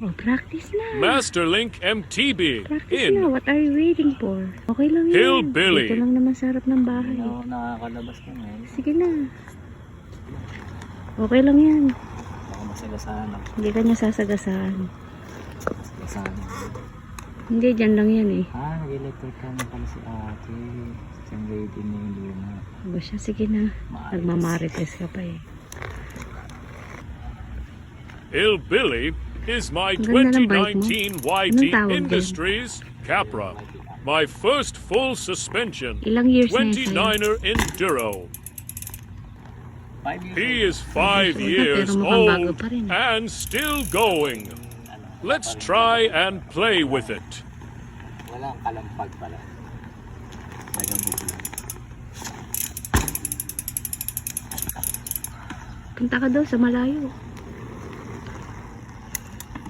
Oh, practice na. Masterlink MTB Practice na. in. What are you waiting for? Okay lang yan. Hillbilly. Dito lang naman sa harap ng bahay. Hindi na ako nakakalabas ko ngayon. Sige na. Okay lang yan. Baka masagasaan ako. Hindi ka niya sasagasaan. Masagasaan ako. Hindi, dyan lang yan eh. Nag-electric ka na pala si ate. Siyang ready na yung luma. Ba siya? Sige na. Nagmamarites ka pa eh. Hillbilly is my Ang ganda ng bike mo. 2019 Anong YT tawag din? Industries Capra. My first full suspension. Ilang years na yun sa'yo? 29er Enduro. 5 years He old. is 5 years Pero mukhang bago old pa rin. and still going. Let's try and play with it. Walang kalampag pala. Nagamit lang. Punta ka daw sa malayo.